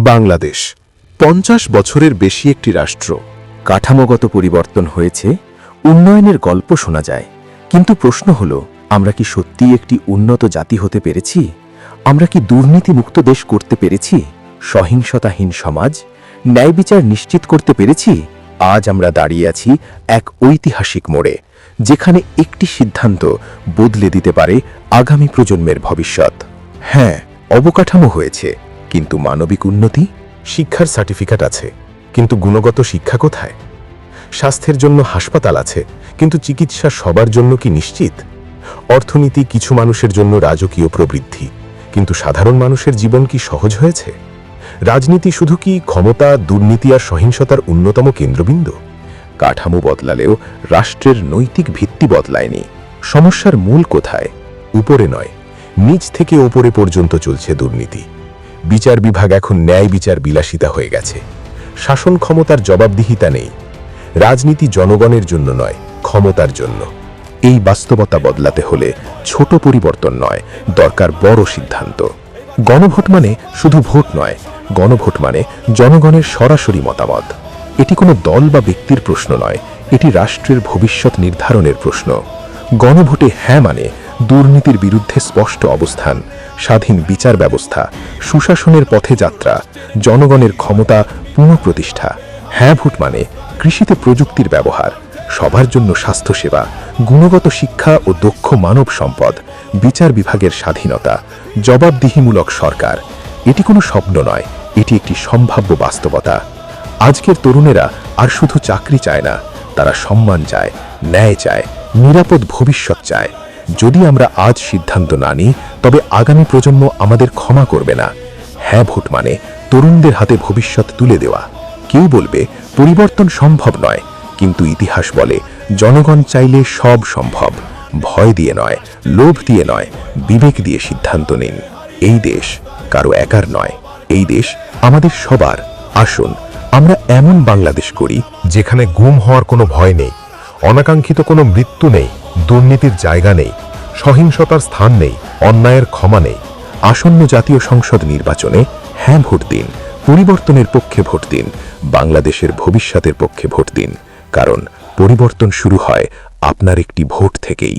বাংলাদেশ ৫০ বছরের বেশি একটি রাষ্ট্র। কাঠামোগত পরিবর্তন হয়েছে, উন্নয়নের গল্প শোনা যায়, কিন্তু প্রশ্ন হল, আমরা কি সত্যিই একটি উন্নত জাতি হতে পেরেছি? আমরা কি দুর্নীতিমুক্ত দেশ করতে পেরেছি? সহিংসতাহীন সমাজ, ন্যায় বিচার নিশ্চিত করতে পেরেছি? আজ আমরা দাঁড়িয়ে আছি এক ঐতিহাসিক মোড়ে, যেখানে একটি সিদ্ধান্ত বদলে দিতে পারে আগামী প্রজন্মের ভবিষ্যৎ। হ্যাঁ, অবকাঠামো হয়েছে, কিন্তু মানবিক উন্নতি? শিক্ষার সার্টিফিকেট আছে, কিন্তু গুণগত শিক্ষা কোথায়? স্বাস্থ্যের জন্য হাসপাতাল আছে, কিন্তু চিকিৎসা সবার জন্য কি নিশ্চিত? অর্থনীতি কিছু মানুষের জন্য রাজকীয় প্রবৃদ্ধি, কিন্তু সাধারণ মানুষের জীবন কি সহজ হয়েছে? রাজনীতি শুধু কি ক্ষমতা, দুর্নীতি আর সহিংসতার অন্যতম কেন্দ্রবিন্দু? কাঠামো বদলালেও রাষ্ট্রের নৈতিক ভিত্তি বদলায়নি। সমস্যার মূল কোথায়? উপরে নয়, নিচ থেকে ওপরে পর্যন্ত চলছে দুর্নীতি। বিচার বিভাগ এখন ন্যায় বিচার বিলাসিতা হয়ে গেছে। শাসন ক্ষমতার জবাবদিহিতা নেই। রাজনীতি জনগণের জন্য নয়, ক্ষমতার জন্য। এই বাস্তবতা বদলাতে হলে ছোট পরিবর্তন নয়, দরকার বড় সিদ্ধান্ত। গণভোট মানে শুধু ভোট নয়, গণভোট মানে জনগণের সরাসরি মতামত। এটি কোনো দল বা ব্যক্তির প্রশ্ন নয়, এটি রাষ্ট্রের ভবিষ্যৎ নির্ধারণের প্রশ্ন। গণভোটে হ্যাঁ মানে দুর্নীতির বিরুদ্ধে স্পষ্ট অবস্থান, স্বাধীন বিচার ব্যবস্থা, সুশাসনের পথে যাত্রা, জনগণের ক্ষমতা পুনঃপ্রতিষ্ঠা। হ্যাঁ ভোট মানে কৃষিতে প্রযুক্তির ব্যবহার, সবার জন্য স্বাস্থ্যসেবা, গুণগত শিক্ষা ও দক্ষ মানব সম্পদ, বিচার বিভাগের স্বাধীনতা, জবাবদিহিমূলক সরকার। এটি কোনো স্বপ্ন নয়, এটি একটি সম্ভাব্য বাস্তবতা। আজকের তরুণেরা আর শুধু চাকরি চায় না, তারা সম্মান চায়, ন্যায় চায়, নিরাপদ ভবিষ্যৎ চায়। যদি আমরা আজ সিদ্ধান্ত না নিই, তবে আগামী প্রজন্ম আমাদের ক্ষমা করবে না। হ্যাঁ ভোট মানে তরুণদের হাতে ভবিষ্যৎ তুলে দেওয়া। কেউ বলবে পরিবর্তন সম্ভব নয়, কিন্তু ইতিহাস বলে জনগণ চাইলে সব সম্ভব। ভয় দিয়ে নয়, লোভ দিয়ে নয়, বিবেক দিয়ে সিদ্ধান্ত নিন। এই দেশ কারো একার নয়, এই দেশ আমাদের সবার। আসুন আমরা এমন বাংলাদেশ করি যেখানে গুম হওয়ার কোনো ভয় নেই, অনাকাঙ্ক্ষিত কোনো মৃত্যু নেই, দুর্নীতির জায়গা নেই, সহিংসতার স্থান নেই, অন্যায়ের ক্ষমা নেই। আসন্ন জাতীয় সংসদ নির্বাচনে হ্যাঁ ভোট দিন, পরিবর্তনের পক্ষে ভোট দিন, বাংলাদেশের ভবিষ্যতের পক্ষে ভোট দিন। কারণ পরিবর্তন শুরু হয় আপনার একটি ভোট থেকেই।